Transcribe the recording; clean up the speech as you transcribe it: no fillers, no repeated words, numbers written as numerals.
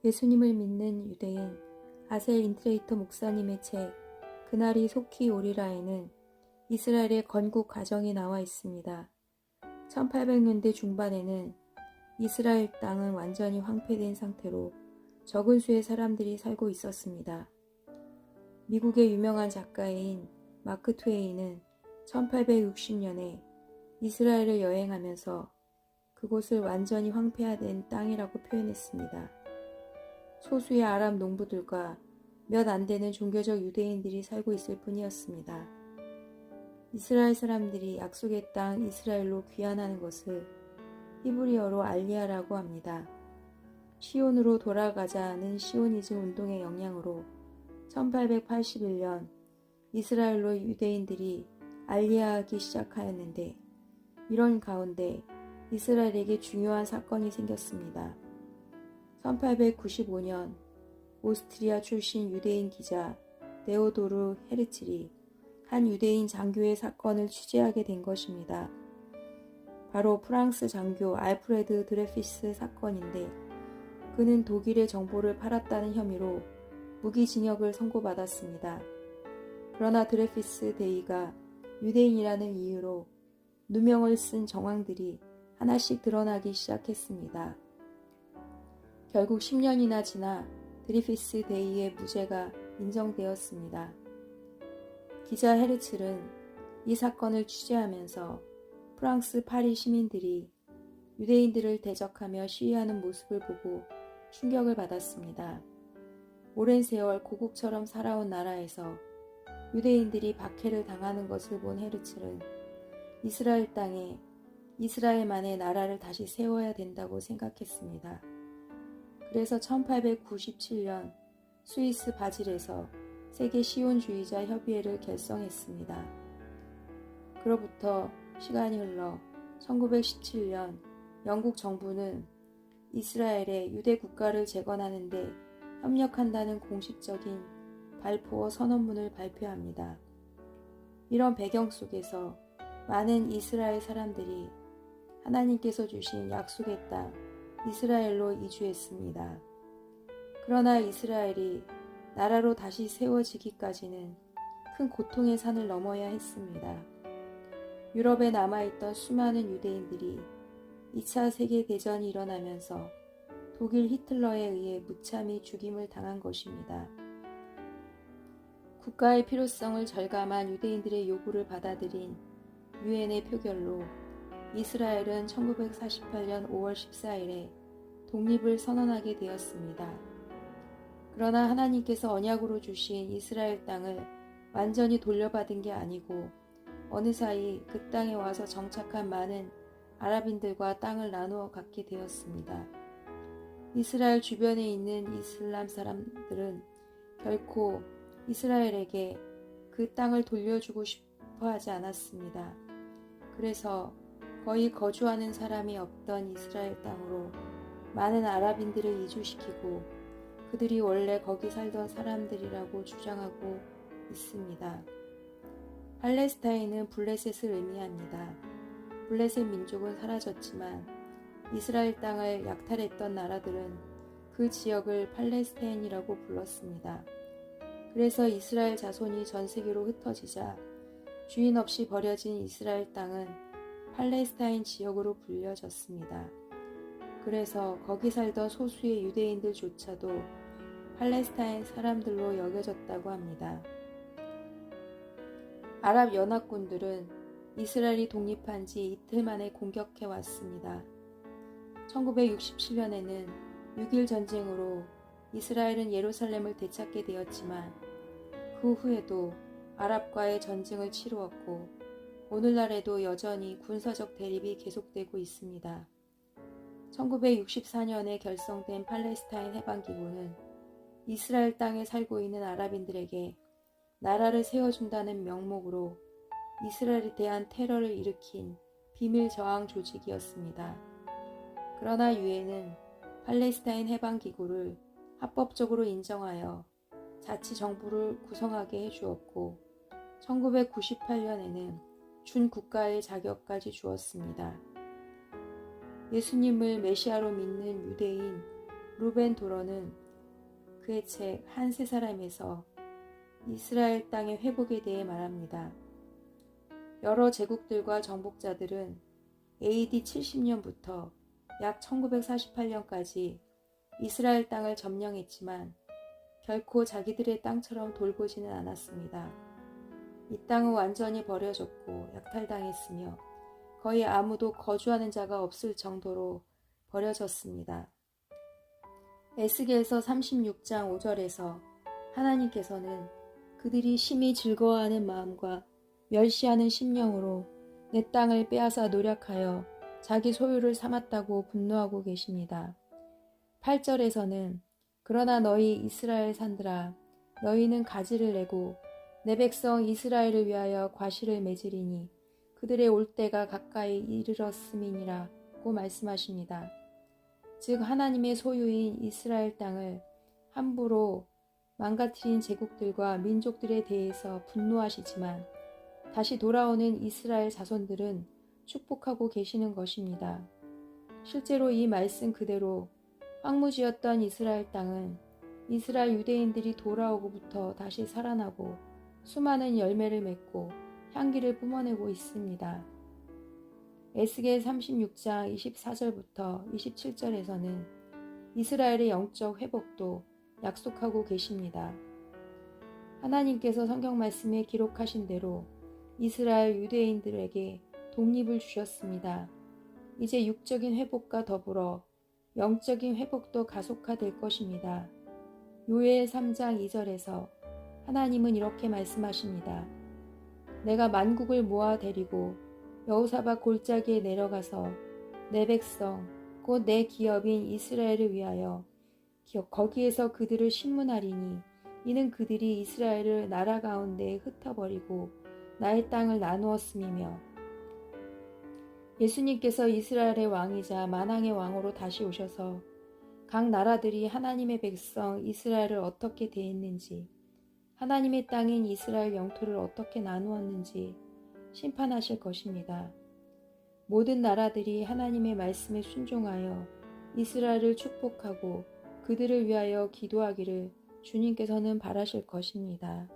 예수님을 믿는 유대인 아셀 인트레이터 목사님의 책 그날이 속히 오리라에는 이스라엘의 건국 과정이 나와 있습니다. 1800년대 중반에는 이스라엘 땅은 완전히 황폐된 상태로 적은 수의 사람들이 살고 있었습니다. 미국의 유명한 작가인 마크 트웨인은 1860년에 이스라엘을 여행하면서 그곳을 완전히 황폐화된 땅이라고 표현했습니다. 소수의 아랍 농부들과 몇 안 되는 종교적 유대인들이 살고 있을 뿐이었습니다. 이스라엘 사람들이 약속의 땅 이스라엘로 귀환하는 것을 히브리어로 알리아라고 합니다. 시온으로 돌아가자는 시오니즘 운동의 영향으로 1881년 이스라엘로 유대인들이 알리아하기 시작하였는데 이런 가운데 이스라엘에게 중요한 사건이 생겼습니다. 1895년 오스트리아 출신 유대인 기자 데오도르 헤르츠리 한 유대인 장교의 사건을 취재하게 된 것입니다. 바로 프랑스 장교 알프레드 드레피스 사건인데 그는 독일의 정보를 팔았다는 혐의로 무기징역을 선고받았습니다. 그러나 드레피스 대위가 유대인이라는 이유로 누명을 쓴 정황들이 하나씩 드러나기 시작했습니다. 결국 10년이나 지나 드레피스 대위의 무죄가 인정되었습니다. 기자 헤르츠는 이 사건을 취재하면서 프랑스 파리 시민들이 유대인들을 대적하며 시위하는 모습을 보고 충격을 받았습니다. 오랜 세월 고국처럼 살아온 나라에서 유대인들이 박해를 당하는 것을 본 헤르츠는 이스라엘 땅에 이스라엘만의 나라를 다시 세워야 된다고 생각했습니다. 그래서 1897년 스위스 바질에서 세계 시온주의자 협의회를 결성했습니다. 그로부터 시간이 흘러 1917년 영국 정부는 이스라엘의 유대 국가를 재건하는 데 협력한다는 공식적인 발포어 선언문을 발표합니다. 이런 배경 속에서 많은 이스라엘 사람들이 하나님께서 주신 약속의 땅 이스라엘로 이주했습니다. 그러나 이스라엘이 나라로 다시 세워지기까지는 큰 고통의 산을 넘어야 했습니다. 유럽에 남아있던 수많은 유대인들이 2차 세계대전이 일어나면서 독일 히틀러에 의해 무참히 죽임을 당한 것입니다. 국가의 필요성을 절감한 유대인들의 요구를 받아들인 유엔의 표결로 이스라엘은 1948년 5월 14일에 독립을 선언하게 되었습니다. 그러나 하나님께서 언약으로 주신 이스라엘 땅을 완전히 돌려받은 게 아니고 어느 사이 그 땅에 와서 정착한 많은 아랍인들과 땅을 나누어 갖게 되었습니다. 이스라엘 주변에 있는 이슬람 사람들은 결코 이스라엘에게 그 땅을 돌려주고 싶어 하지 않았습니다. 그래서 거의 거주하는 사람이 없던 이스라엘 땅으로 많은 아랍인들을 이주시키고 그들이 원래 거기 살던 사람들이라고 주장하고 있습니다. 팔레스타인은 블레셋을 의미합니다. 블레셋 민족은 사라졌지만 이스라엘 땅을 약탈했던 나라들은 그 지역을 팔레스타인이라고 불렀습니다. 그래서 이스라엘 자손이 전 세계로 흩어지자 주인 없이 버려진 이스라엘 땅은 팔레스타인 지역으로 불려졌습니다. 그래서 거기 살던 소수의 유대인들조차도 팔레스타인 사람들로 여겨졌다고 합니다. 아랍 연합군들은 이스라엘이 독립한 지 이틀 만에 공격해 왔습니다. 1967년에는 6.1 전쟁으로 이스라엘은 예루살렘을 되찾게 되었지만 그 후에도 아랍과의 전쟁을 치루었고 오늘날에도 여전히 군사적 대립이 계속되고 있습니다. 1964년에 결성된 팔레스타인 해방기구는 이스라엘 땅에 살고 있는 아랍인들에게 나라를 세워준다는 명목으로 이스라엘에 대한 테러를 일으킨 비밀 저항 조직이었습니다. 그러나 유엔은 팔레스타인 해방기구를 합법적으로 인정하여 자치정부를 구성하게 해주었고 1998년에는 준국가의 자격까지 주었습니다. 예수님을 메시아로 믿는 유대인 루벤 도러는 그의 책 한 세 사람에서 이스라엘 땅의 회복에 대해 말합니다. 여러 제국들과 정복자들은 AD 70년부터 약 1948년까지 이스라엘 땅을 점령했지만 결코 자기들의 땅처럼 돌보지는 않았습니다. 이 땅은 완전히 버려졌고 약탈당했으며 거의 아무도 거주하는 자가 없을 정도로 버려졌습니다. 에스겔서 36장 5절에서 하나님께서는 그들이 심히 즐거워하는 마음과 멸시하는 심령으로 내 땅을 빼앗아 노력하여 자기 소유를 삼았다고 분노하고 계십니다. 8절에서는 그러나 너희 이스라엘 산들아 너희는 가지를 내고 내 백성 이스라엘을 위하여 과실을 맺으리니 그들의 올 때가 가까이 이르렀음이니라고 말씀하십니다. 즉 하나님의 소유인 이스라엘 땅을 함부로 망가뜨린 제국들과 민족들에 대해서 분노하시지만 다시 돌아오는 이스라엘 자손들은 축복하고 계시는 것입니다. 실제로 이 말씀 그대로 황무지였던 이스라엘 땅은 이스라엘 유대인들이 돌아오고부터 다시 살아나고 수많은 열매를 맺고 향기를 뿜어내고 있습니다. 에스겔 36장 24절부터 27절에서는 이스라엘의 영적 회복도 약속하고 계십니다. 하나님께서 성경 말씀에 기록하신 대로 이스라엘 유대인들에게 독립을 주셨습니다. 이제 육적인 회복과 더불어 영적인 회복도 가속화될 것입니다. 요엘 3장 2절에서 하나님은 이렇게 말씀하십니다. 내가 만국을 모아 데리고 여호사밧 골짜기에 내려가서 내 백성 곧 내 기업인 이스라엘을 위하여 거기에서 그들을 심문하리니 이는 그들이 이스라엘을 나라 가운데 흩어버리고 나의 땅을 나누었음이며 예수님께서 이스라엘의 왕이자 만왕의 왕으로 다시 오셔서 각 나라들이 하나님의 백성 이스라엘을 어떻게 대했는지 하나님의 땅인 이스라엘 영토를 어떻게 나누었는지 심판하실 것입니다. 모든 나라들이 하나님의 말씀에 순종하여 이스라엘을 축복하고 그들을 위하여 기도하기를 주님께서는 바라실 것입니다.